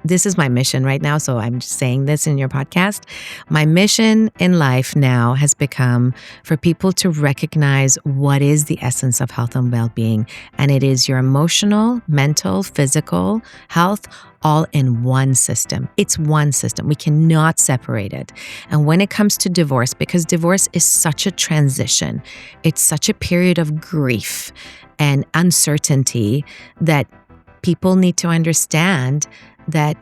this is my mission right now, so I'm just saying this in your podcast. My mission in life now has become for people to recognize what is the essence of health and well-being. And it is your emotional, mental, physical health all in one system. It's one system. We cannot separate it. And when it comes to divorce, because divorce is such a transition, it's such a period of grief and uncertainty that people need to understand that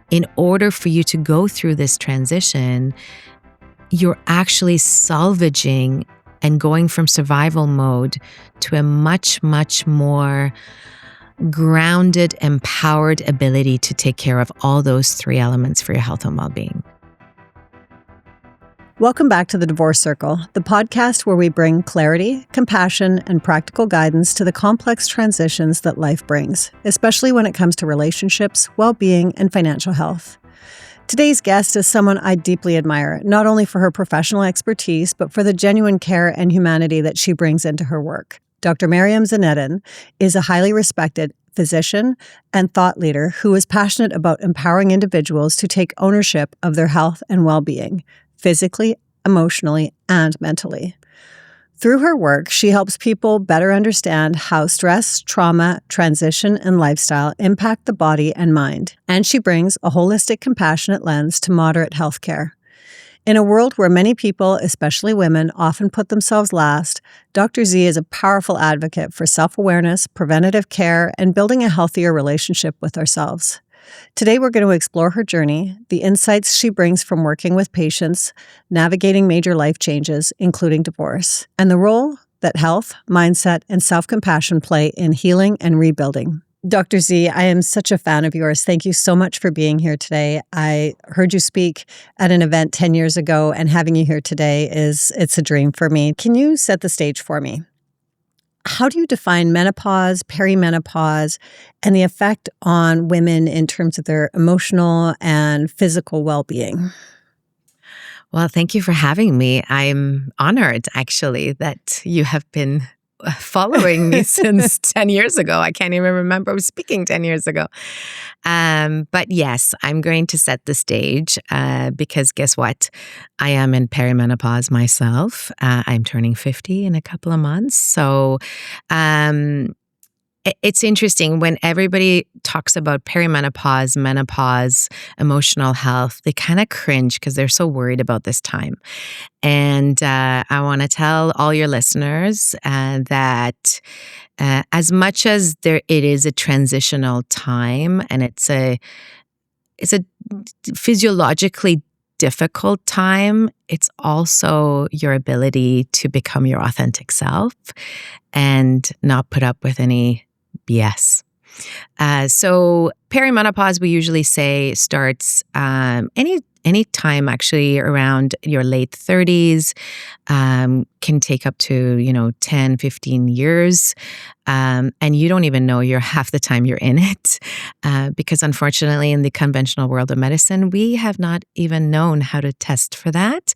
in order for you to go through this transition, you're actually salvaging and going from survival mode to a much, much more grounded, empowered ability to take care of all those three elements for your health and well-being. Welcome back to The Divorce Circle, the podcast where we bring clarity, compassion, and practical guidance to the complex transitions that life brings, especially when it comes to relationships, well-being, and financial health. Today's guest is someone I deeply admire, not only for her professional expertise, but for the genuine care and humanity that she brings into her work. Dr. Maryam Zeineddin is a highly respected physician and thought leader who is passionate about empowering individuals to take ownership of their health and well-being, physically, emotionally, and mentally. Through her work, she helps people better understand how stress, trauma, transition, and lifestyle impact the body and mind, and she brings a holistic, compassionate lens to moderate healthcare. In a world where many people, especially women, often put themselves last, Dr. Z is a powerful advocate for self-awareness, preventative care, and building a healthier relationship with ourselves. Today, we're going to explore her journey, the insights she brings from working with patients, navigating major life changes, including divorce, and the role that health, mindset, and self-compassion play in healing and rebuilding. Dr. Z, I am such a fan of yours. Thank you so much for being here today. I heard you speak at an event 10 years ago, and having you here today it's a dream for me. Can you set the stage for me? How do you define menopause, perimenopause, and the effect on women in terms of their emotional and physical well-being? Well, thank you for having me. I'm honored, actually, that you have been following me since 10 years ago. I can't even remember speaking 10 years ago. But yes, I'm going to set the stage because guess what? I am in perimenopause myself. I'm turning 50 in a couple of months. So it's interesting when everybody talks about perimenopause, menopause, emotional health, they kind of cringe because they're so worried about this time. And I want to tell all your listeners that as much as it is a transitional time and it's a physiologically difficult time, it's also your ability to become your authentic self and not put up with any BS. So perimenopause, we usually say, starts any time actually around your late 30s, can take up to 10, 15 years, and you don't even know you're half the time you're in it, because unfortunately in the conventional world of medicine, we have not even known how to test for that,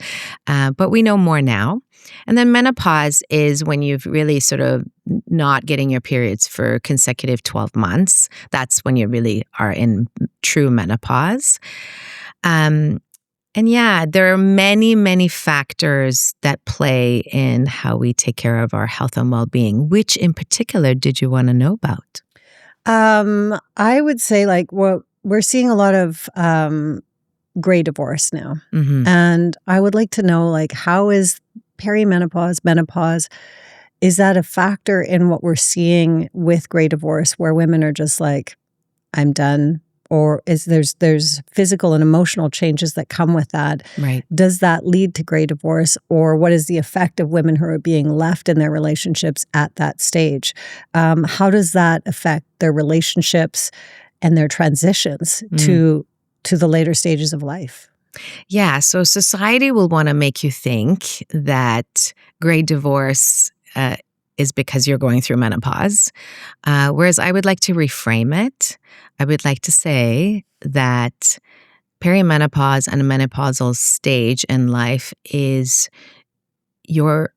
but we know more now. And then menopause is when you've really sort of not getting your periods for consecutive 12 months. That's when you really are in true menopause. And yeah, there are many, many factors that play in how we take care of our health and well-being. Which in particular did you want to know about? I would say we're seeing a lot of gray divorce now. Mm-hmm. And I would like to know how is perimenopause, menopause, is that a factor in what we're seeing with gray divorce where women are just I'm done? Or there's physical and emotional changes that come with that? Right. Does that lead to gray divorce? Or what is the effect of women who are being left in their relationships at that stage? How does that affect their relationships and their transitions to the later stages of life? Yeah, so society will want to make you think that gray divorce is because you're going through menopause, whereas I would like to reframe it. I would like to say that perimenopause and a menopausal stage in life is your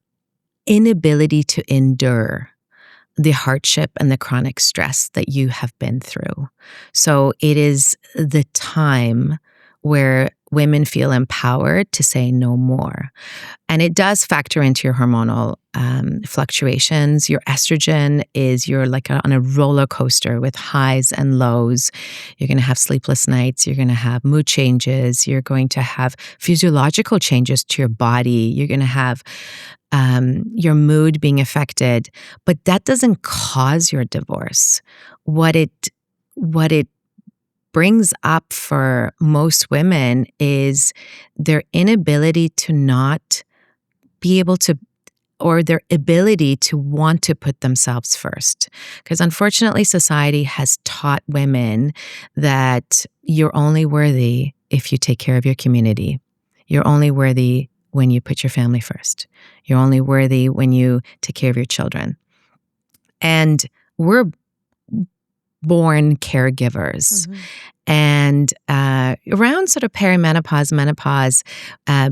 inability to endure the hardship and the chronic stress that you have been through. So it is the time where women feel empowered to say no more. And it does factor into your hormonal fluctuations. Your estrogen you're like on a roller coaster with highs and lows. You're going to have sleepless nights. You're going to have mood changes. You're going to have physiological changes to your body. You're going to have your mood being affected. But that doesn't cause your divorce. What it brings up for most women is their inability to not be able to, or their ability to want to put themselves first. Because unfortunately, society has taught women that you're only worthy if you take care of your community. You're only worthy when you put your family first. You're only worthy when you take care of your children. And we're born caregivers. Mm-hmm. And around sort of perimenopause, menopause,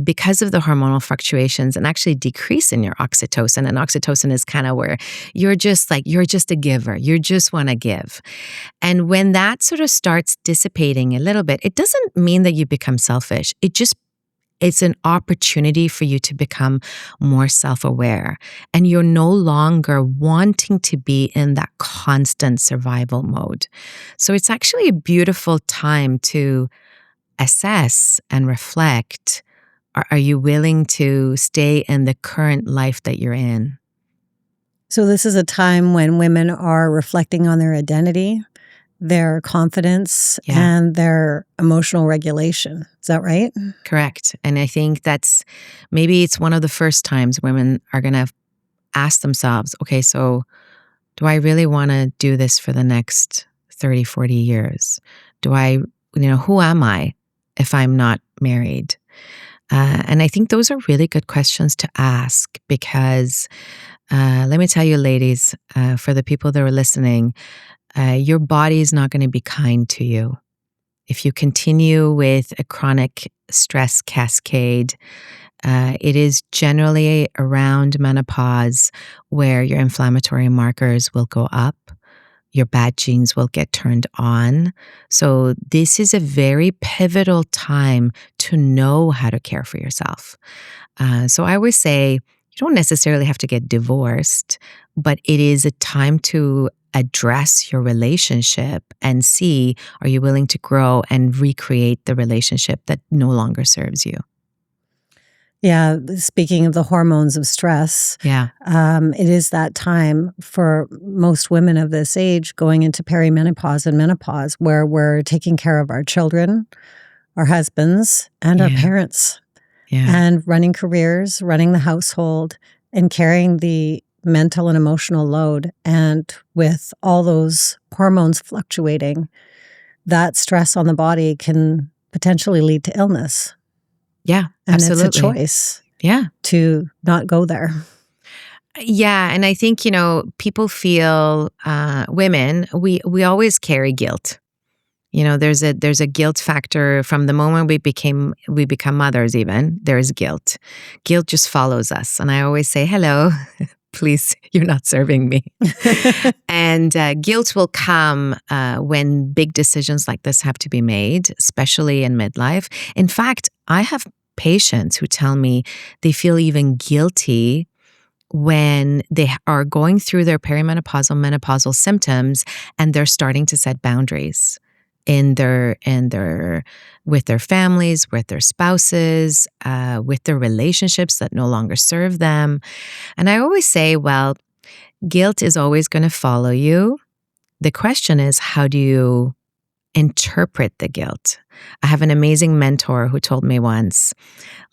because of the hormonal fluctuations and actually decrease in your oxytocin, and oxytocin is kind of where you're just a giver. You just want to give. And when that sort of starts dissipating a little bit, it doesn't mean that you become selfish. It's an opportunity for you to become more self-aware. And you're no longer wanting to be in that constant survival mode. So it's actually a beautiful time to assess and reflect. Are you willing to stay in the current life that you're in? So this is a time when women are reflecting on their identity, their confidence, and their emotional regulation. Is that right? Correct. And I think maybe it's one of the first times women are going to ask themselves, okay, so do I really want to do this for the next 30, 40 years? Who am I if I'm not married? And I think those are really good questions to ask because let me tell you, ladies, for the people that are listening, your body is not going to be kind to you. If you continue with a chronic stress cascade, it is generally around menopause where your inflammatory markers will go up, your bad genes will get turned on. So this is a very pivotal time to know how to care for yourself. So I always say, you don't necessarily have to get divorced, but it is a time to address your relationship and see, are you willing to grow and recreate the relationship that no longer serves you? Yeah, speaking of the hormones of stress, it is that time for most women of this age going into perimenopause and menopause where we're taking care of our children, our husbands, and our parents, and running careers, running the household, and carrying the mental and emotional load. And with all those hormones fluctuating, that stress on the body can potentially lead to illness. Yeah, and absolutely. It's a choice to not go there. Yeah, and I think, people feel, women, we always carry guilt. There's a guilt factor from the moment we become mothers even. There's guilt. Guilt just follows us. And I always say, hello, please, you're not serving me. And guilt will come when big decisions like this have to be made, especially in midlife. In fact, I have patients who tell me they feel even guilty when they are going through their perimenopausal, menopausal symptoms and they're starting to set boundaries with their families, with their spouses, with their relationships that no longer serve them. And I always say, well, guilt is always going to follow you. The question is, how do you interpret the guilt? I have an amazing mentor who told me once,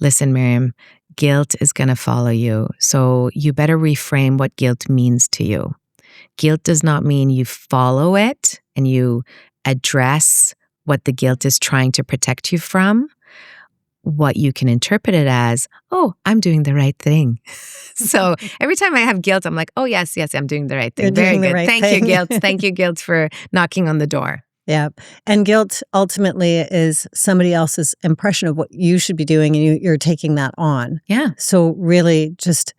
listen, Maryam, guilt is going to follow you. So you better reframe what guilt means to you. Guilt does not mean you follow it and you address what the guilt is trying to protect you from. What you can interpret it as, oh, I'm doing the right thing. So every time I have guilt, I'm like, oh, yes, I'm doing the right thing. You're Very doing the good. right Thank thing. you, guilt. Thank you, guilt, for knocking on the door. Yeah. And guilt ultimately is somebody else's impression of what you should be doing, and you're taking that on. Yeah. So really just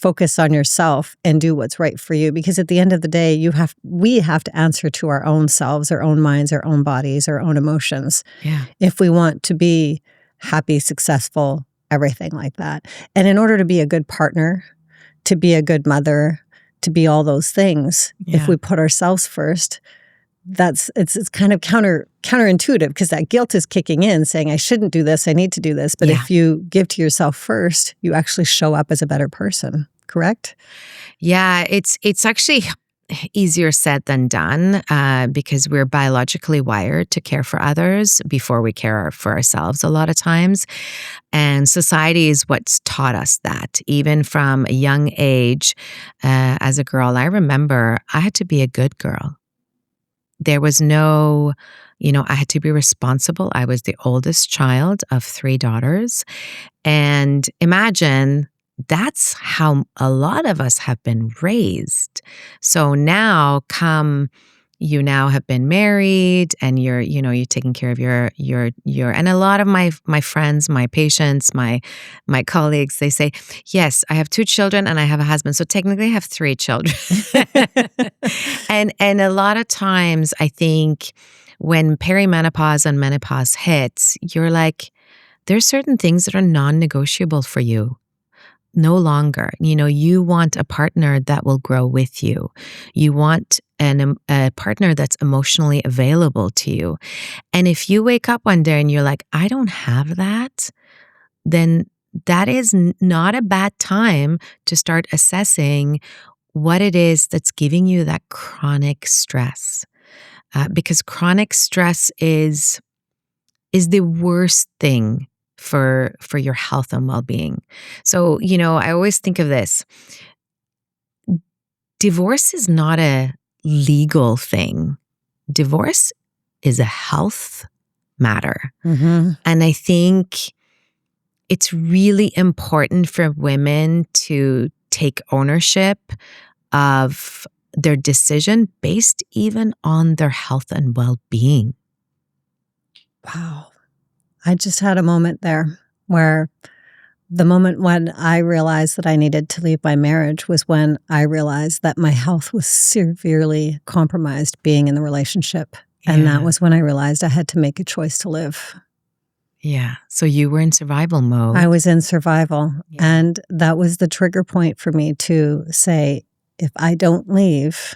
focus on yourself and do what's right for you. Because at the end of the day, we have to answer to our own selves, our own minds, our own bodies, our own emotions. Yeah. If we want to be happy, successful, everything like that. And in order to be a good partner, to be a good mother, to be all those things, if we put ourselves first, it's kind of counterintuitive, because that guilt is kicking in saying, I shouldn't do this, I need to do this. But if you give to yourself first, you actually show up as a better person, correct? Yeah, it's actually easier said than done, because we're biologically wired to care for others before we care for ourselves a lot of times. And society is what's taught us that. Even from a young age, as a girl, I remember I had to be a good girl. There was no, I had to be responsible. I was the oldest child of 3 daughters. And imagine that's how a lot of us have been raised. So now you now have been married and you're taking care of your, and a lot of my friends, my patients, my colleagues, they say, yes, I have 2 children and I have a husband. So technically I have 3 children. And a lot of times I think when perimenopause and menopause hits, you're like, there's certain things that are non-negotiable for you. No longer. You want a partner that will grow with you. You want a partner that's emotionally available to you. And if you wake up one day and you're like, I don't have that, then that is not a bad time to start assessing what it is that's giving you that chronic stress. Because chronic stress is the worst thing for your health and well-being. So, I always think of this. Divorce is not a legal thing. Divorce is a health matter. Mm-hmm. And I think it's really important for women to take ownership of their decision based even on their health and well-being. Wow. I just had a moment there where the moment when I realized that I needed to leave my marriage was when I realized that my health was severely compromised being in the relationship. And that was when I realized I had to make a choice to live. Yeah. So you were in survival mode. I was in survival. Yeah. And that was the trigger point for me to say, if I don't leave,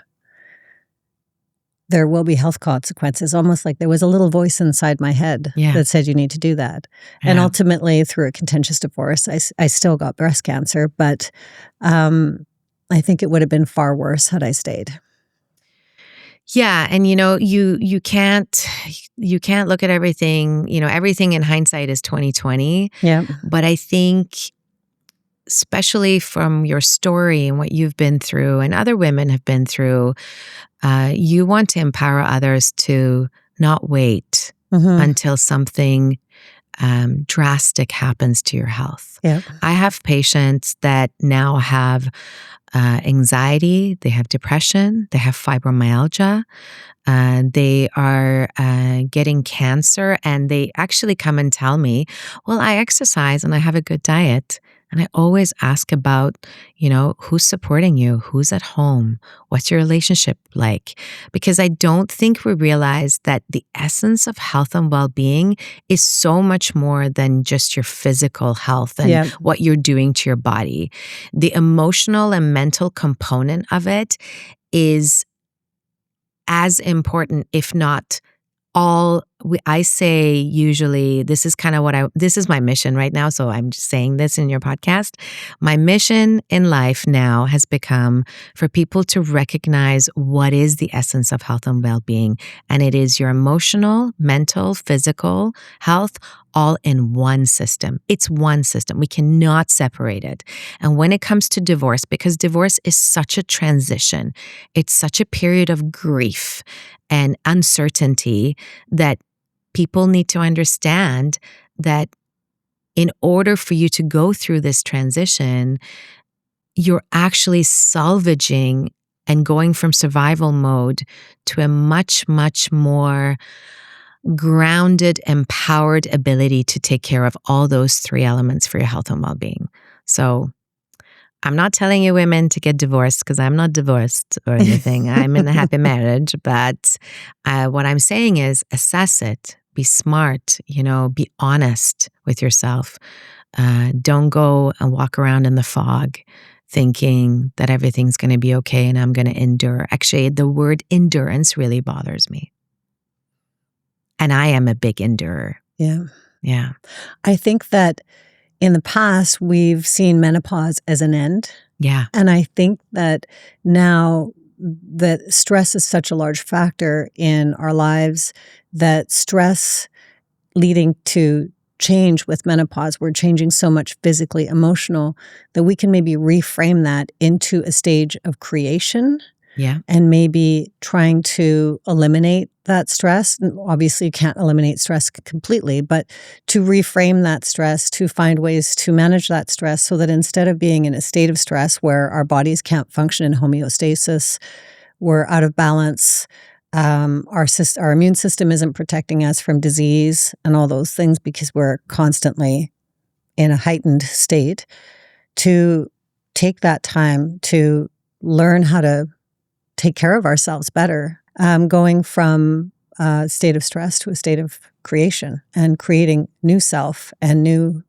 there will be health consequences. Almost like there was a little voice inside my head that said, you need to do that. Yeah. And ultimately, through a contentious divorce, I still got breast cancer, but I think it would have been far worse had I stayed. Yeah. And you can't look at everything, everything in hindsight is 20/20. Yeah. But I think, especially from your story and what you've been through and other women have been through, you want to empower others to not wait until something drastic happens to your health. Yeah. I have patients that now have anxiety, they have depression, they have fibromyalgia, they are getting cancer, and they actually come and tell me, well, I exercise and I have a good diet. And I always ask about, who's supporting you? Who's at home? What's your relationship like? Because I don't think we realize that the essence of health and well-being is so much more than just your physical health and what you're doing to your body. The emotional and mental component of it is as important, if not I say usually, this is kind of this is my mission right now. So I'm just saying this in your podcast. My mission in life now has become for people to recognize what is the essence of health and well-being. And it is your emotional, mental, physical health all in one system. It's one system. We cannot separate it. And when it comes to divorce, because divorce is such a transition, it's such a period of grief and uncertainty, that people need to understand that in order for you to go through this transition, you're actually salvaging and going from survival mode to a much, much more grounded, empowered ability to take care of all those 3 elements for your health and well-being. So I'm not telling you women to get divorced because I'm not divorced or anything. I'm in a happy marriage. But what I'm saying is assess it, be smart, be honest with yourself. Don't go and walk around in the fog thinking that everything's going to be okay and I'm going to endure. Actually, the word endurance really bothers me. And I am a big endurer. Yeah. Yeah. I think that in the past, we've seen menopause as an end. Yeah. And I think that now that stress is such a large factor in our lives, that stress leading to change with menopause, we're changing so much physically, emotional, that we can maybe reframe that into a stage of creation. Yeah. And maybe trying to eliminate that stress. Obviously, you can't eliminate stress completely, but to reframe that stress, to find ways to manage that stress so that instead of being in a state of stress where our bodies can't function in homeostasis, we're out of balance, our immune system isn't protecting us from disease and all those things because we're constantly in a heightened state, to take that time to learn how to take care of ourselves better, going from a state of stress to a state of creation and creating new self and new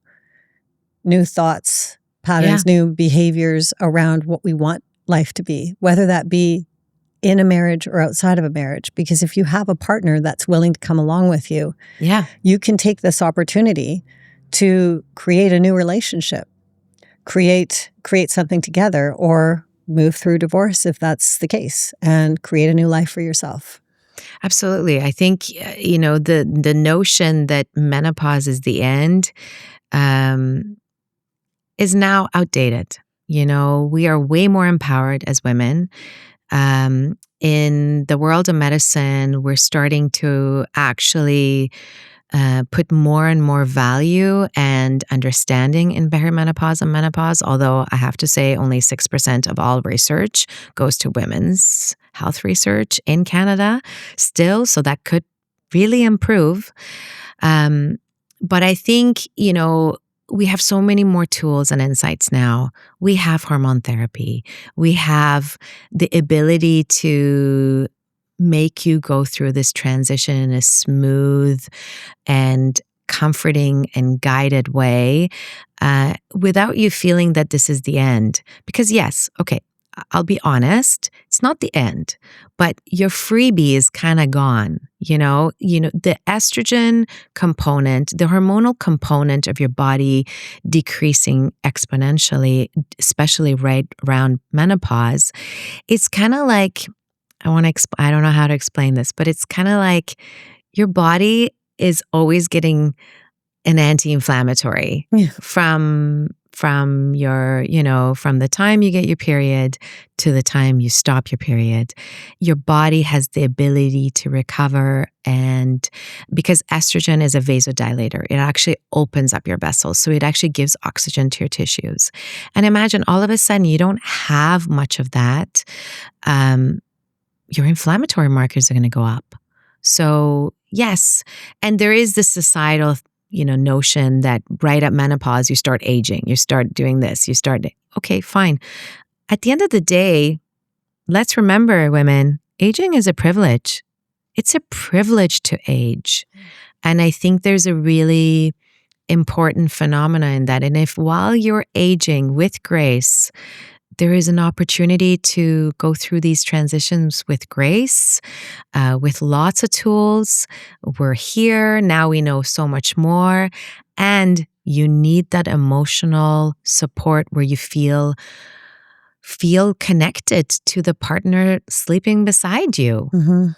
thoughts, patterns, new behaviors around what we want life to be, whether that be in a marriage or outside of a marriage. Because if you have a partner that's willing to come along with you, you can take this opportunity to create a new relationship, create something together, or move through divorce if that's the case, and create a new life for yourself. Absolutely. I think, the notion that menopause is the end is now outdated. We are way more empowered as women. In the world of medicine, we're starting to actually put more and more value and understanding in perimenopause and menopause, although I have to say only 6% of all research goes to women's health research in Canada still, so that could really improve. But I think, we have so many more tools and insights now. We have hormone therapy. We have the ability to make you go through this transition in a smooth and comforting and guided way without you feeling that this is the end. Because yes, okay, I'll be honest, it's not the end, but your freebie is kind of gone. The estrogen component, the hormonal component of your body decreasing exponentially, especially right around menopause. It's kind of like, I don't know how to explain this, but it's kind of like your body is always getting an anti-inflammatory from your, from the time you get your period to the time you stop your period. Your body has the ability to recover, and because estrogen is a vasodilator, it actually opens up your vessels. So it actually gives oxygen to your tissues. And imagine all of a sudden you don't have much of that. Your inflammatory markers are going to go up. So yes, and there is this societal notion that right at menopause, you start aging, you start doing this, okay, fine. At the end of the day, let's remember, women, aging is a privilege. It's a privilege to age. And I think there's a really important phenomena in that. And if while you're aging with grace, there is an opportunity to go through these transitions with grace, with lots of tools. We're here. Now we know so much more. And you need that emotional support where you feel connected to the partner sleeping beside you. Mm-hmm.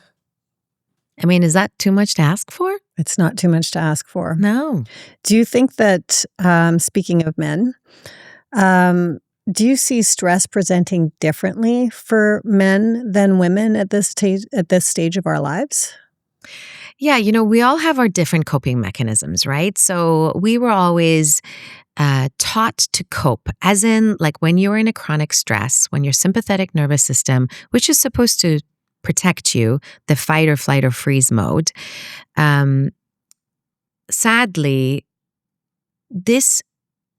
I mean, is that too much to ask for? It's not too much to ask for. No. Do you think that, speaking of men, do you see stress presenting differently for men than women at this stage of our lives? Yeah, we all have our different coping mechanisms, right? So we were always taught to cope, as in like when you're in a chronic stress, when your sympathetic nervous system, which is supposed to protect you, the fight or flight or freeze mode, sadly, this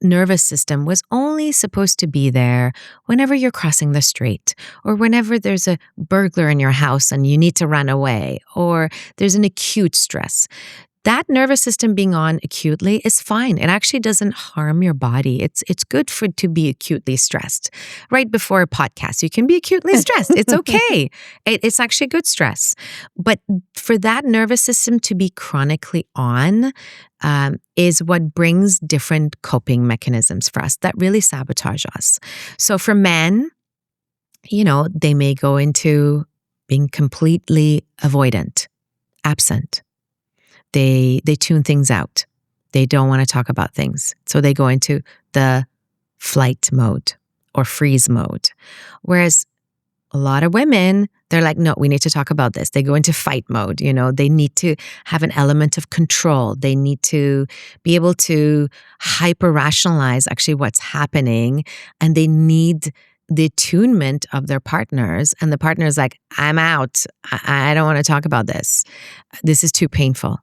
nervous system was only supposed to be there whenever you're crossing the street, or whenever there's a burglar in your house and you need to run away, or there's an acute stress. That nervous system being on acutely is fine. It actually doesn't harm your body. It's good to be acutely stressed. Right before a podcast, you can be acutely stressed. It's okay. It's actually good stress. But for that nervous system to be chronically on is what brings different coping mechanisms for us that really sabotage us. So for men, they may go into being completely avoidant, absent. They tune things out. They don't want to talk about things. So they go into the flight mode or freeze mode. Whereas a lot of women, they're like, no, we need to talk about this. They go into fight mode. They need to have an element of control. They need to be able to hyper rationalize actually what's happening. And they need the attunement of their partners. And the partner is like, I'm out. I don't want to talk about this. This is too painful.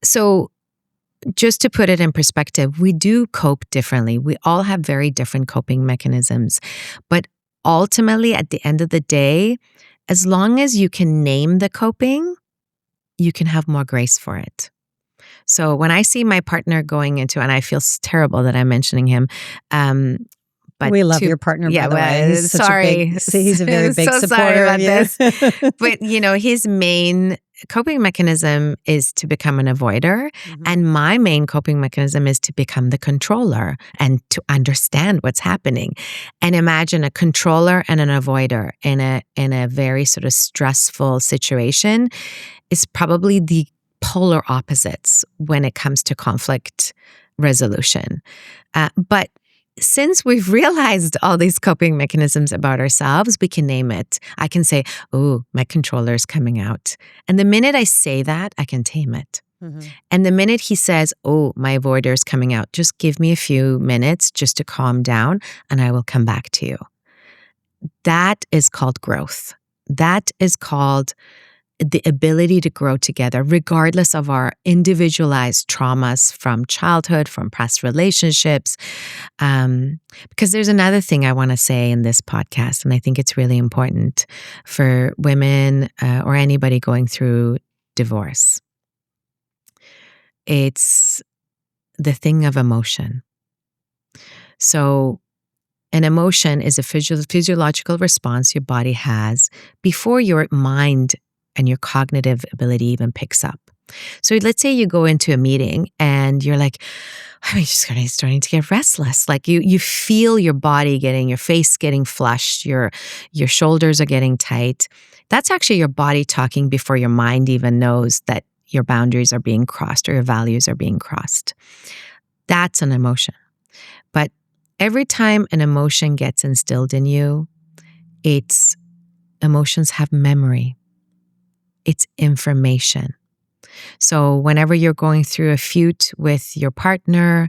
So just to put it in perspective, we do cope differently. We all have very different coping mechanisms. But ultimately, at the end of the day, as long as you can name the coping, you can have more grace for it. So when I see my partner going into, and I feel terrible that I'm mentioning him, but we love your partner, by the way. He's he's a very big so supporter of you. This. But, his main coping mechanism is to become an avoider. Mm-hmm. And my main coping mechanism is to become the controller and to understand what's happening. And imagine a controller and an avoider in a very sort of stressful situation is probably the polar opposites when it comes to conflict resolution. But since we've realized all these coping mechanisms about ourselves, we can name it. I can say, oh, my controller is coming out. And the minute I say that, I can tame it. Mm-hmm. And the minute he says, oh, my avoider is coming out, just give me a few minutes just to calm down and I will come back to you. That is called growth. That is called the ability to grow together, regardless of our individualized traumas from childhood, from past relationships. Because there's another thing I want to say in this podcast, and I think it's really important for women or anybody going through divorce. It's the thing of emotion. So an emotion is a physiological response your body has before your mind and your cognitive ability even picks up. So let's say you go into a meeting and you're like, I'm just starting to get restless. Like you feel your body your face getting flushed, your shoulders are getting tight. That's actually your body talking before your mind even knows that your boundaries are being crossed or your values are being crossed. That's an emotion. But every time an emotion gets instilled in you, emotions have memory. It's information. So whenever you're going through a feud with your partner,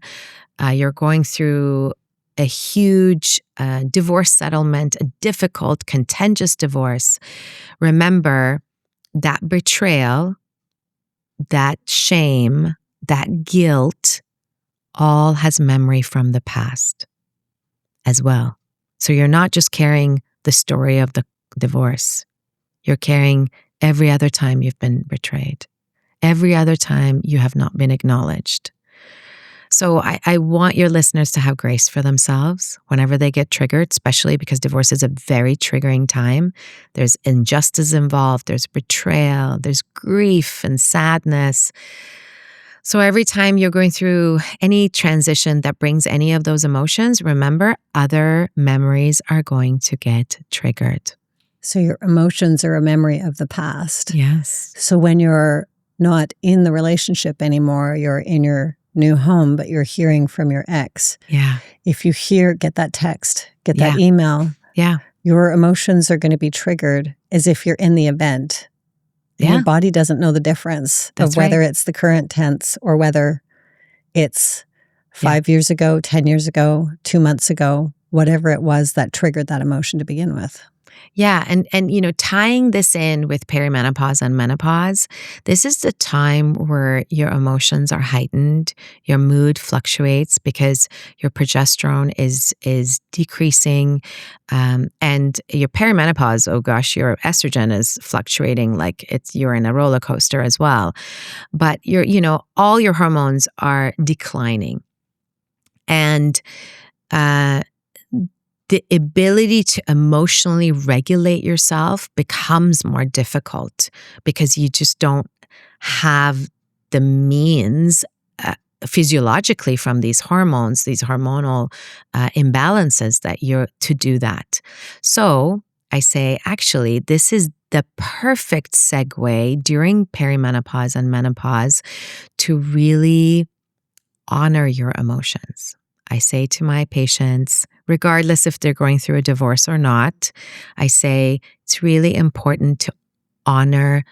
you're going through a huge divorce settlement, a difficult, contentious divorce, remember that betrayal, that shame, that guilt, all has memory from the past as well. So you're not just carrying the story of the divorce. You're carrying every other time you've been betrayed, every other time you have not been acknowledged. So I want your listeners to have grace for themselves whenever they get triggered, especially because divorce is a very triggering time. There's injustice involved, there's betrayal, there's grief and sadness. So every time you're going through any transition that brings any of those emotions, remember, other memories are going to get triggered. So your emotions are a memory of the past. Yes. So when you're not in the relationship anymore, you're in your new home, but you're hearing from your ex. Yeah. If you get that text, get that email. Yeah. Your emotions are going to be triggered as if you're in the event. Yeah. Your body doesn't know the difference of whether it's the current tense or whether it's 5 years ago, 10 years ago, 2 months ago, whatever it was that triggered that emotion to begin with. Yeah. And tying this in with perimenopause and menopause, this is the time where your emotions are heightened, your mood fluctuates because your progesterone is decreasing, and your perimenopause, oh gosh, your estrogen is fluctuating like you're in a roller coaster as well. But all your hormones are declining. And the ability to emotionally regulate yourself becomes more difficult because you just don't have the means physiologically from these hormones, these hormonal imbalances that you're to do that. So I say, actually, this is the perfect segue during perimenopause and menopause to really honor your emotions. I say to my patients, regardless if they're going through a divorce or not, I say it's really important to honor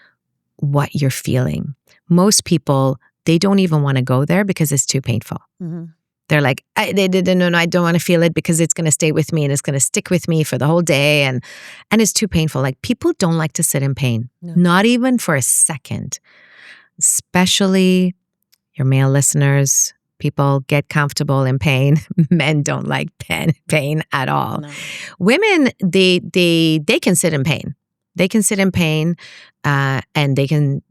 what you're feeling. Most people, they don't even want to go there because it's too painful. Mm-hmm. They're like, I don't want to feel it because it's going to stay with me and it's going to stick with me for the whole day. And it's too painful. Like, people don't like to sit in pain, not even for a second, especially your male listeners. People get comfortable in pain. Men don't like pain at all. No. Women, they can sit in pain. They can sit in pain, and they can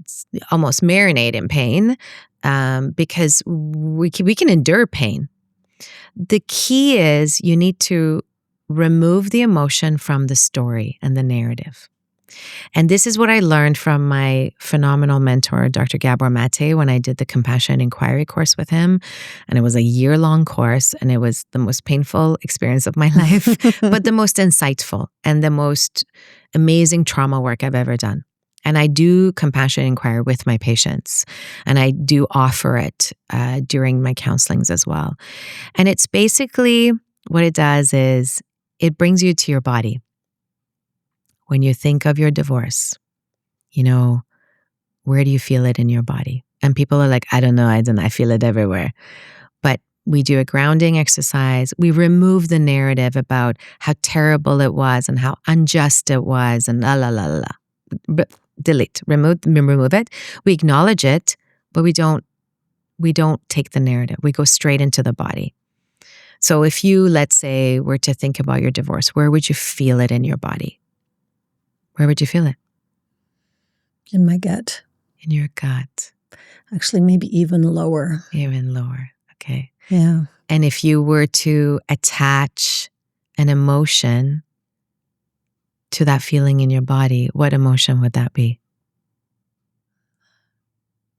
almost marinate in pain, because we can endure pain. The key is you need to remove the emotion from the story and the narrative. And this is what I learned from my phenomenal mentor, Dr. Gabor Mate, when I did the Compassion Inquiry course with him. And it was a year-long course, and it was the most painful experience of my life, but the most insightful and the most amazing trauma work I've ever done. And I do Compassion Inquiry with my patients, and I do offer it during my counselings as well. And it's basically, what it does is it brings you to your body. When you think of your divorce, where do you feel it in your body? And people are like, I don't know, I feel it everywhere. But we do a grounding exercise. We remove the narrative about how terrible it was and how unjust it was and la la la la. Delete, remove it. We acknowledge it, but we don't take the narrative. We go straight into the body. So if you, let's say, were to think about your divorce, where would you feel it in your body? Where would you feel it? In my gut. In your gut. Actually, maybe even lower. Even lower. Okay. Yeah. And if you were to attach an emotion to that feeling in your body, what emotion would that be?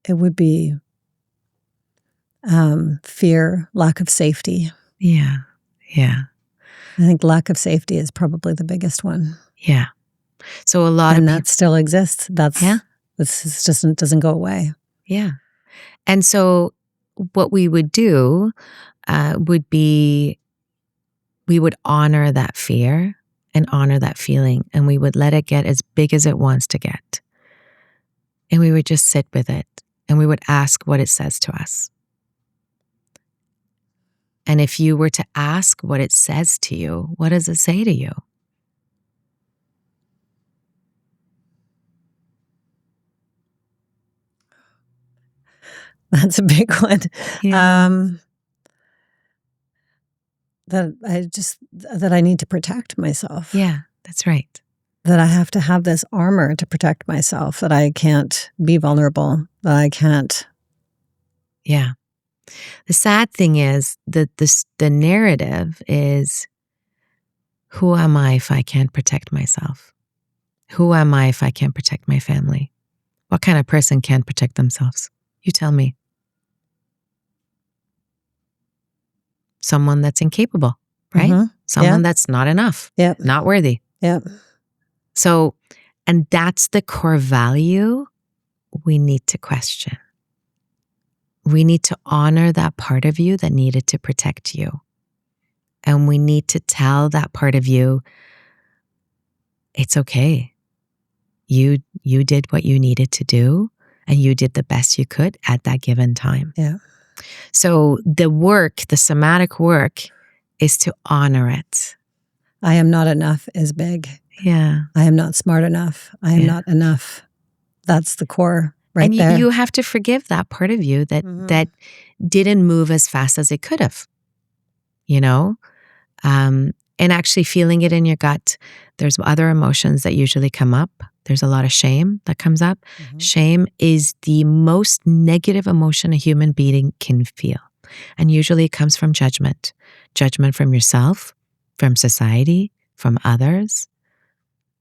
It would be fear, lack of safety. Yeah. Yeah. I think lack of safety is probably the biggest one. Yeah. So a lot and that still exists. This just doesn't go away. Yeah. And so what we would do would be, we would honor that fear and honor that feeling, and we would let it get as big as it wants to get. And we would just sit with it, and we would ask what it says to us. And if you were to ask what it says to you, what does it say to you? That's a big one. Yeah. That I need to protect myself. Yeah, that's right. That I have to have this armor to protect myself, that I can't be vulnerable, that I can't. Yeah. The sad thing is that the narrative is, who am I if I can't protect myself? Who am I if I can't protect my family? What kind of person can't protect themselves? You tell me. Someone that's incapable, right? Mm-hmm. Someone that's not enough, not worthy. Yep. So, and that's the core value we need to question. We need to honor that part of you that needed to protect you. And we need to tell that part of you, it's okay. You did what you needed to do, and you did the best you could at that given time. Yeah. So the somatic work is to honor it. I am not enough is big. Yeah. I am not smart enough. I am not enough. That's the core right and there. you have to forgive that part of you that didn't move as fast as it could have, you know? And actually feeling it in your gut. There's other emotions that usually come up. There's a lot of shame that comes up. Shame is the most negative emotion a human being can feel. And usually it comes from judgment. Judgment from yourself, from society, from others.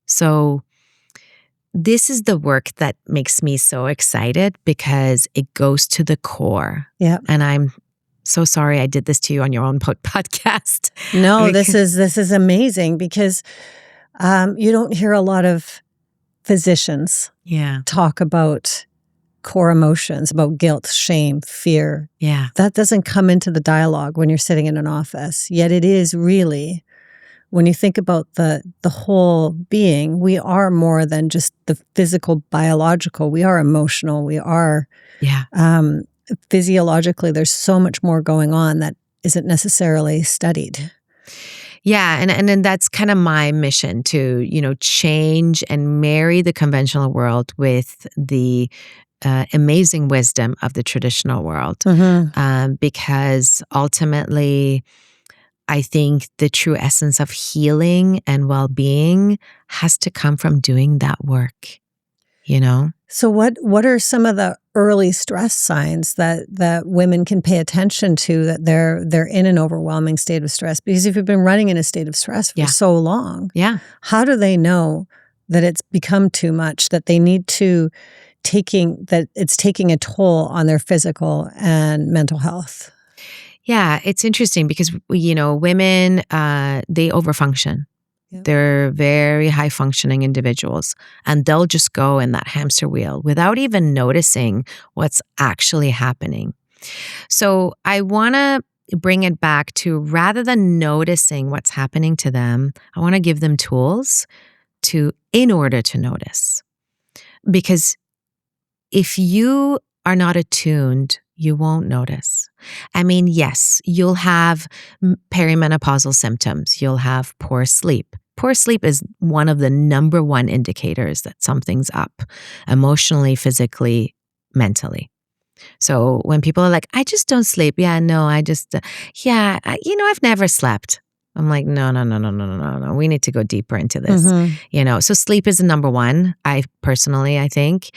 So this is the work that makes me so excited because it goes to the core. Yeah. And I'm so sorry I did this to you on your own podcast. No, this is amazing because you don't hear a lot of physicians talk about core emotions, about guilt, shame, fear. Yeah. That doesn't come into the dialogue when you're sitting in an office. Yet it is really, when you think about the whole being, we are more than just the physical, biological. We are emotional. We are physiologically, there's so much more going on that isn't necessarily studied. Yeah, and then that's kind of my mission to, change and marry the conventional world with the amazing wisdom of the traditional world. Because ultimately, I think the true essence of healing and well-being has to come from doing that work, So what are some of the early stress signs that women can pay attention to, that they're in an overwhelming state of stress? Because if you've been running in a state of stress for so long, how do they know that it's become too much, that they need to that it's taking a toll on their physical and mental health? Yeah, it's interesting because, women, they overfunction. They're very high functioning individuals, and they'll just go in that hamster wheel without even noticing what's actually happening. So I want to bring it back to, rather than noticing what's happening to them, I want to give them tools in order to notice. Because if you are not attuned, you won't notice. I mean, yes, you'll have perimenopausal symptoms. You'll have poor sleep. Poor sleep is one of the number one indicators that something's up emotionally, physically, mentally. So when people are like, I just don't sleep. Yeah, no, I just, I've never slept. I'm like, no. We need to go deeper into this. So sleep is the number one, I think.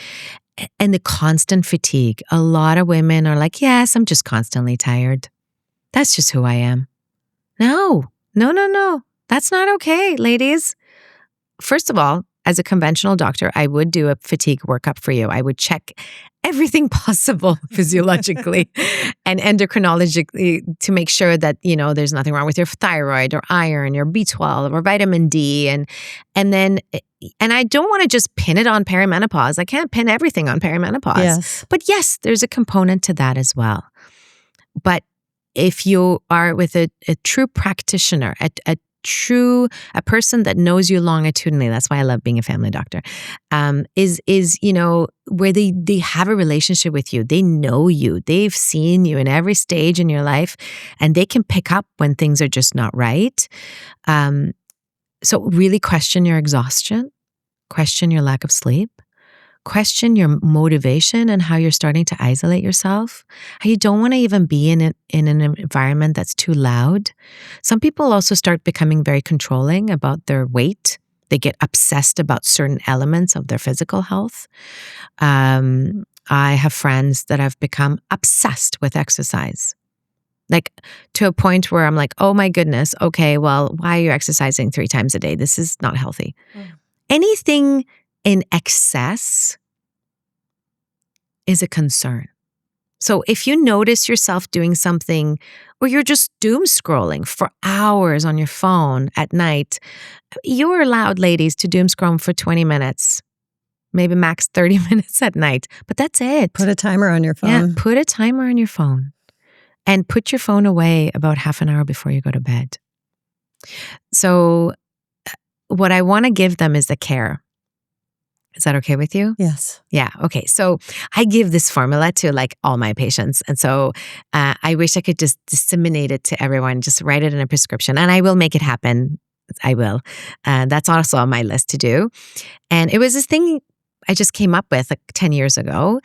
And the constant fatigue. A lot of women are like, yes, I'm just constantly tired. That's just who I am. No. That's not okay, ladies. First of all, as a conventional doctor, I would do a fatigue workup for you. I would check everything possible physiologically and endocrinologically to make sure that, there's nothing wrong with your thyroid or iron, your B12 or vitamin D. And I don't want to just pin it on perimenopause. I can't pin everything on perimenopause. Yes. But yes, there's a component to that as well. But if you are with a true practitioner, a person that knows you longitudinally, that's why I love being a family doctor, is where they have a relationship with you. They know you. They've seen you in every stage in your life, and they can pick up when things are just not right. So really question your exhaustion, question your lack of sleep, question your motivation and how you're starting to isolate yourself, how you don't want to even be in an environment that's too loud. Some people also start becoming very controlling about their weight. They get obsessed about certain elements of their physical health. I have friends that have become obsessed with exercise. Like to a point where I'm like, oh my goodness, okay, well, why are you exercising 3 times a day? This is not healthy. Anything in excess is a concern. So if you notice yourself doing something, or you're just doom scrolling for hours on your phone at night, you're allowed, ladies, to doom scroll for 20 minutes, maybe max 30 minutes at night, but that's it. Put a timer on your phone. Yeah, put a timer on your phone and put your phone away about half an hour before you go to bed. So what I want to give them is the care. Is that okay with you? Yes. Yeah. Okay. So I give this formula to all my patients. And so I wish I could just disseminate it to everyone, just write it in a prescription, and I will make it happen I will. That's also on my list to do. And it was this thing I just came up with like 10 years ago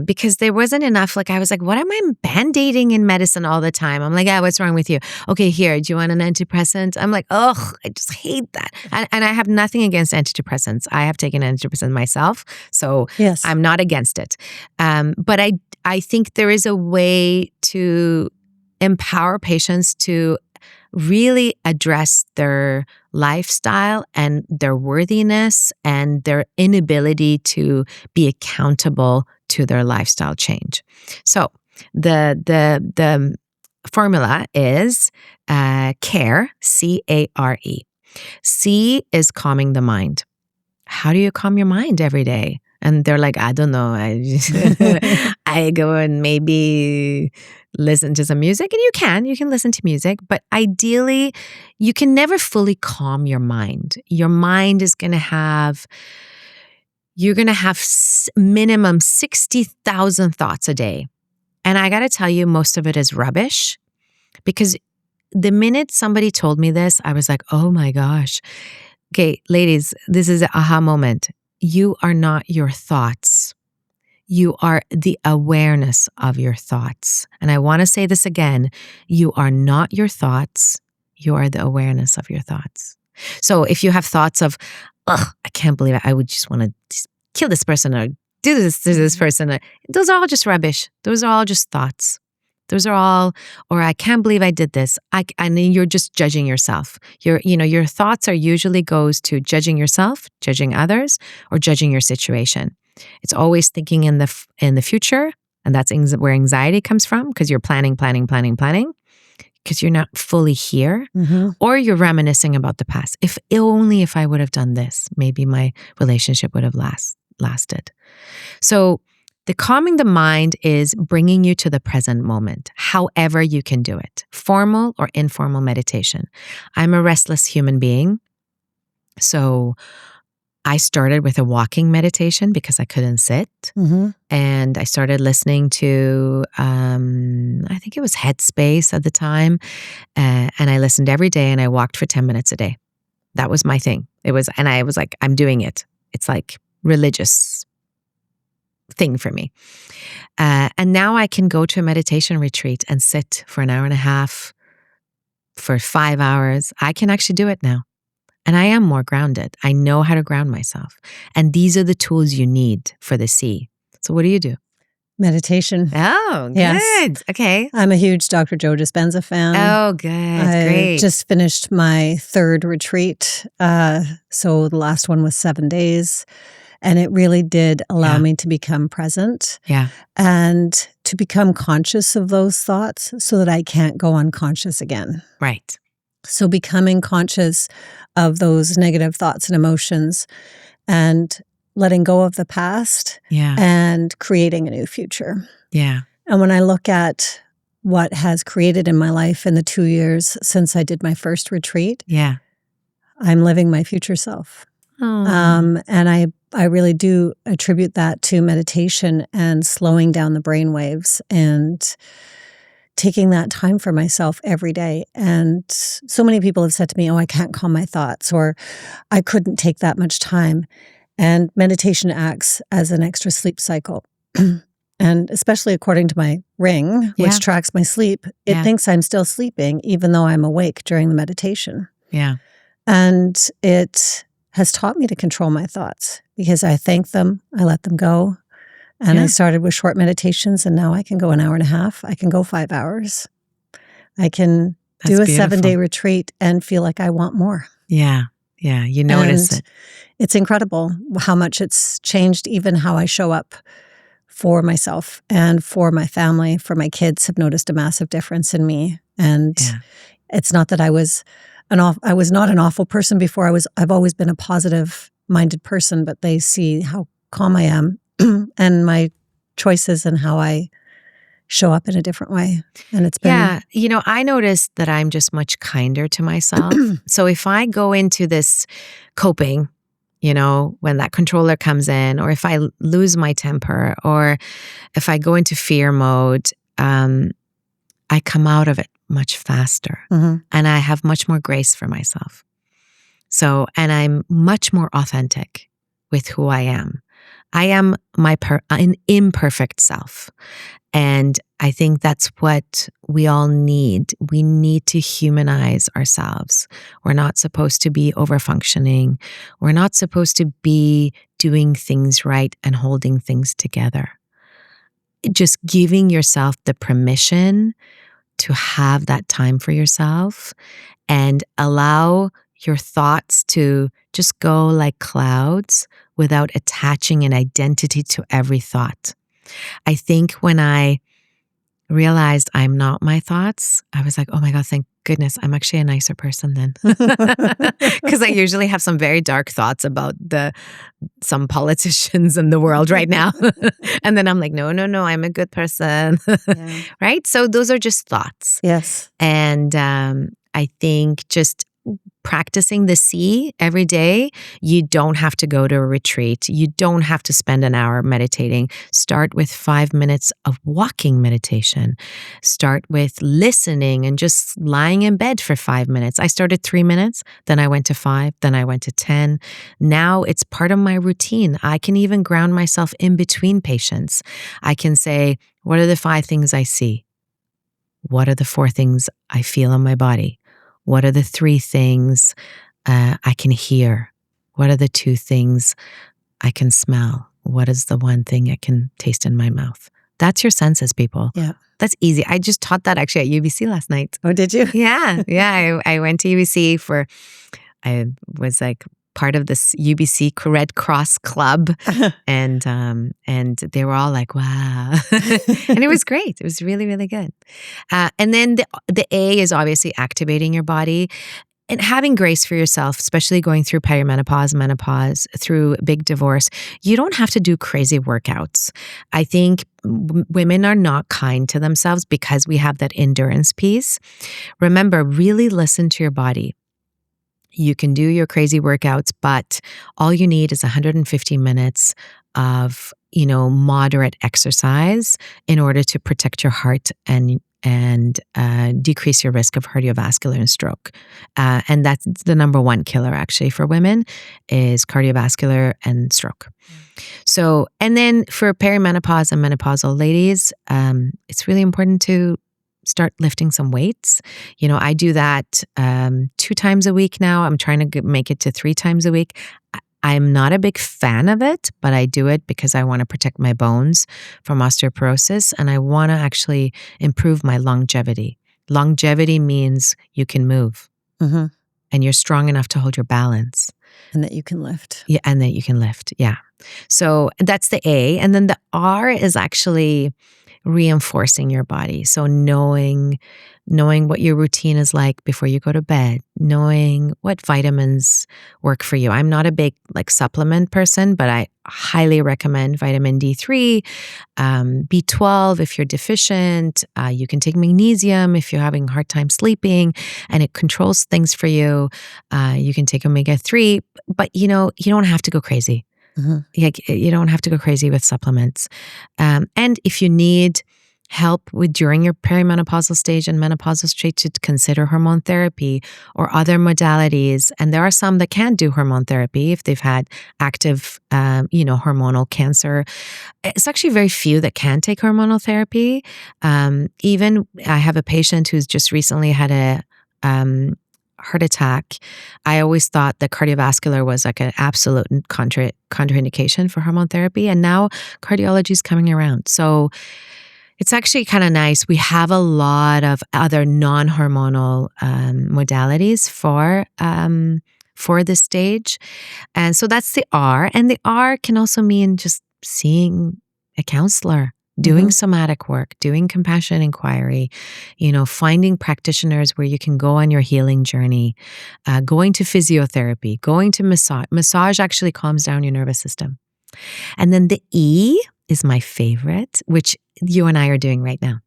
because there wasn't enough. Like, I was like, what am I band-aiding in medicine all the time? I'm like, what's wrong with you? Okay, here, do you want an antidepressant? I'm like, I just hate that. And I have nothing against antidepressants. I have taken antidepressant myself, so Yes. I'm not against it. But I think there is a way to empower patients to really address their lifestyle and their worthiness and their inability to be accountable to their lifestyle change. So the formula is CARE, C-A-R-E. C is calming the mind. How do you calm your mind every day? And they're like, I don't know. I go and maybe listen to some music, and you can listen to music, but ideally you can never fully calm your mind. Your mind is you're going to have minimum 60,000 thoughts a day. And I got to tell you, most of it is rubbish, because the minute somebody told me this, I was like, oh my gosh. Okay, ladies, this is an aha moment. You are not your thoughts. You are the awareness of your thoughts. And I want to say this again. You are not your thoughts. You are the awareness of your thoughts. So if you have thoughts of, I can't believe it, I would just want to kill this person or do this to this person, those are all just rubbish. Those are all just thoughts. Those are all, or I can't believe I did this. And then you're just judging yourself. Your thoughts are usually goes to judging yourself, judging others, or judging your situation. It's always thinking in the future, and that's where anxiety comes from, because you're planning, because you're not fully here, or you're reminiscing about the past. If I would have done this, maybe my relationship would have lasted. So the calming the mind is bringing you to the present moment, however you can do it, formal or informal meditation. I'm a restless human being, so I started with a walking meditation because I couldn't sit. And I started listening to, I think it was Headspace at the time. And I listened every day, and I walked for 10 minutes a day. That was my thing. And I was like, I'm doing it. It's like religious thing for me. And now I can go to a meditation retreat and sit for an hour and a half, for 5 hours. I can actually do it now. And I am more grounded. I know how to ground myself. And these are the tools you need for the C. So what do you do? Meditation. Oh, good. Yes. Okay. I'm a huge Dr. Joe Dispenza fan. Oh, good. Great. I just finished my 3rd retreat. So the last one was 7 days. And it really did allow me to become present. Yeah. And to become conscious of those thoughts so that I can't go unconscious again. Right. So becoming conscious of those negative thoughts and emotions and letting go of the past and creating a new future. Yeah. And when I look at what has created in my life in the 2 years since I did my first retreat, I'm living my future self. And I really do attribute that to meditation and slowing down the brain waves and taking that time for myself every day. And so many people have said to me, I can't calm my thoughts, or I couldn't take that much time. And meditation acts as an extra sleep cycle. And especially according to my ring, which tracks my sleep, it thinks I'm still sleeping, even though I'm awake during the meditation. Yeah. And it has taught me to control my thoughts because I thank them, I let them go. And I started with short meditations, and now I can go an hour and a half. I can go 5 hours. I can do a 7-day retreat and feel like I want more. Yeah. Yeah. You notice it. It's incredible how much it's changed even how I show up for myself and for my family. For my kids have noticed a massive difference in me. And it's not that I was not an awful person before. I've always been a positive-minded person, but they see how calm I am and my choices and how I show up in a different way. And it's been... Yeah. I noticed that I'm just much kinder to myself. So if I go into this coping, when that controller comes in, or if I lose my temper, or if I go into fear mode, I come out of it much faster. And I have much more grace for myself. So, and I'm much more authentic with who I am. I am an imperfect self. And I think that's what we all need. We need to humanize ourselves. We're not supposed to be overfunctioning. We're not supposed to be doing things right and holding things together. Just giving yourself the permission to have that time for yourself and allow your thoughts to just go like clouds without attaching an identity to every thought. I think when I realized I'm not my thoughts, I was like, oh my God, thank goodness, I'm actually a nicer person then. Because I usually have some very dark thoughts about some politicians in the world right now. And then I'm like, no, I'm a good person. Yeah. Right? So those are just thoughts. Yes. And I think just practicing the C every day, you don't have to go to a retreat. You don't have to spend an hour meditating. Start with 5 minutes of walking meditation. Start with listening and just lying in bed for 5 minutes. I started 3 minutes, then I went to 5, then I went to 10. Now it's part of my routine. I can even ground myself in between patients. I can say, what are the 5 things I see? What are the 4 things I feel in my body? What are the 3 things I can hear? What are the 2 things I can smell? What is the 1 thing I can taste in my mouth? That's your senses, people. Yeah. That's easy. I just taught that actually at UBC last night. Oh, did you? Yeah. I went to UBC I was like part of this UBC Red Cross Club. And they were all like, wow. And it was great. It was really, really good. And then the A is obviously activating your body and having grace for yourself, especially going through perimenopause, menopause, through big divorce. You don't have to do crazy workouts. I think women are not kind to themselves because we have that endurance piece. Remember, really listen to your body. You can do your crazy workouts, but all you need is 150 minutes of, moderate exercise in order to protect your heart and decrease your risk of cardiovascular and stroke. And that's the number 1 killer actually for women is cardiovascular and stroke. So, and then for perimenopause and menopausal ladies, it's really important to start lifting some weights. I do that 2 times a week now. I'm trying to make it to 3 times a week. I'm not a big fan of it, but I do it because I want to protect my bones from osteoporosis and I want to actually improve my longevity. Longevity means you can move and you're strong enough to hold your balance. And that you can lift. Yeah, and that you can lift. Yeah. So that's the A. And then the R is actually reinforcing your body. So knowing what your routine is like before you go to bed, knowing what vitamins work for you. I'm not a big supplement person, but I highly recommend vitamin D3, B12 if you're deficient. You can take magnesium if you're having a hard time sleeping and it controls things for you. You can take omega-3, but you don't have to go crazy. You don't have to go crazy with supplements. And if you need help during your perimenopausal stage and menopausal stage to consider hormone therapy or other modalities. And there are some that can do hormone therapy if they've had active, hormonal cancer. It's actually very few that can take hormonal therapy. Even I have a patient who's just recently had a heart attack. I always thought that cardiovascular was like an absolute contraindication for hormone therapy. And now cardiology is coming around. So it's actually kind of nice. We have a lot of other non-hormonal modalities for this stage. And so that's the R. And the R can also mean just seeing a counselor, doing somatic work, doing compassion inquiry, finding practitioners where you can go on your healing journey, going to physiotherapy, going to massage. Massage actually calms down your nervous system. And then the E is my favorite, which you and I are doing right now.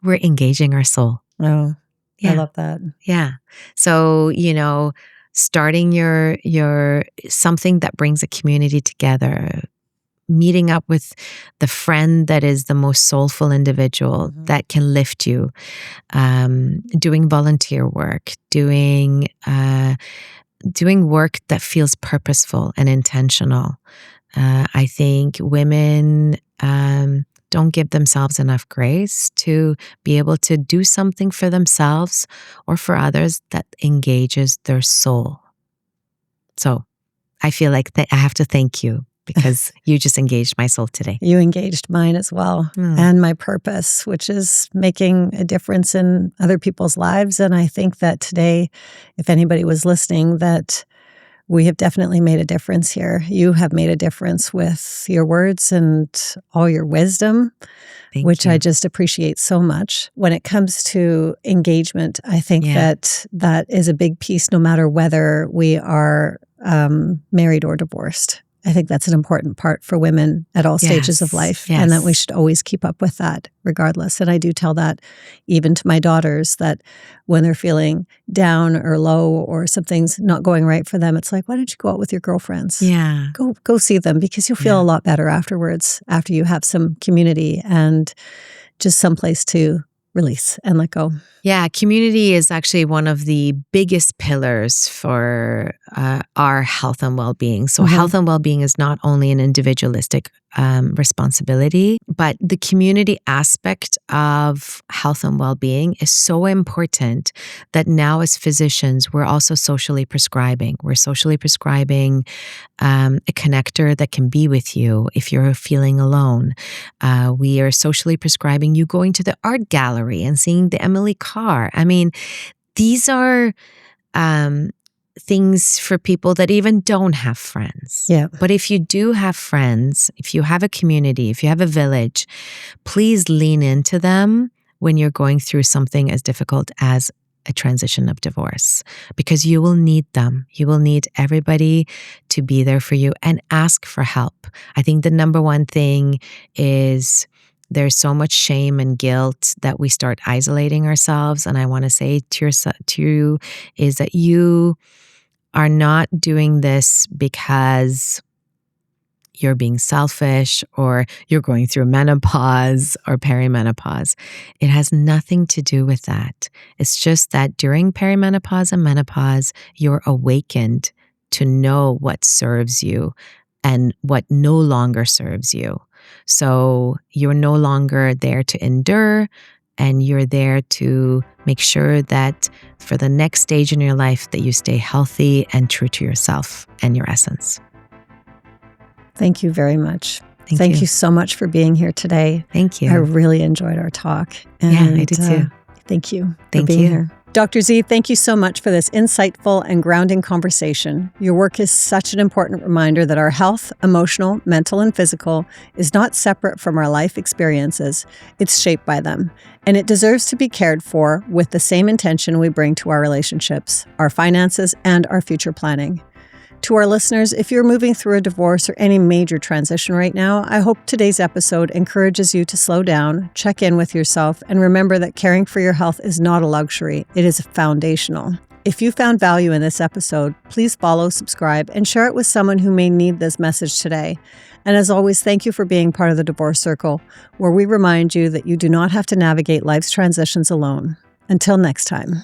We're engaging our soul. Oh, yeah. I love that. Yeah. So, starting your something that brings a community together, meeting up with the friend that is the most soulful individual that can lift you, doing volunteer work, doing doing work that feels purposeful and intentional. I think women don't give themselves enough grace to be able to do something for themselves or for others that engages their soul. So I feel like I have to thank you because you just engaged my soul today. You engaged mine as well, and my purpose, which is making a difference in other people's lives. And I think that today, if anybody was listening, that we have definitely made a difference here. You have made a difference with your words and all your wisdom, which I just appreciate so much. When it comes to engagement, I think that is a big piece, no matter whether we are married or divorced. I think that's an important part for women at all stages of life, and that we should always keep up with that regardless. And I do tell that even to my daughters, that when they're feeling down or low or something's not going right for them, it's like, why don't you go out with your girlfriends? Yeah. Go see them, because you'll feel a lot better afterwards, after you have some community and just some place to release and let go. Yeah, community is actually one of the biggest pillars for our health and well-being. So health and well-being is not only an individualistic responsibility, but the community aspect of health and well-being is so important that now as physicians, we're also socially prescribing. We're socially prescribing a connector that can be with you if you're feeling alone. We are socially prescribing you going to the art gallery and seeing the Emily Carr. I mean, these are things for people that even don't have friends. Yeah. But if you do have friends, if you have a community, if you have a village, please lean into them when you're going through something as difficult as a transition of divorce, because you will need them. You will need everybody to be there for you, and ask for help. I think the number one thing is there's so much shame and guilt that we start isolating ourselves. And I want to say to you is that you are not doing this because you're being selfish or you're going through menopause or perimenopause. It has nothing to do with that. It's just that during perimenopause and menopause, you're awakened to know what serves you and what no longer serves you. So you're no longer there to endure, and you're there to make sure that for the next stage in your life that you stay healthy and true to yourself and your essence. Thank you very much. Thank you so much for being here today. Thank you. I really enjoyed our talk. I did too. Thank you for Thank being you. here. Dr. Z, thank you so much for this insightful and grounding conversation. Your work is such an important reminder that our health, emotional, mental, and physical, is not separate from our life experiences. It's shaped by them, and it deserves to be cared for with the same intention we bring to our relationships, our finances, and our future planning. To our listeners, if you're moving through a divorce or any major transition right now, I hope today's episode encourages you to slow down, check in with yourself, and remember that caring for your health is not a luxury, it is foundational. If you found value in this episode, please follow, subscribe, and share it with someone who may need this message today. And as always, thank you for being part of the Divorce Circle, where we remind you that you do not have to navigate life's transitions alone. Until next time.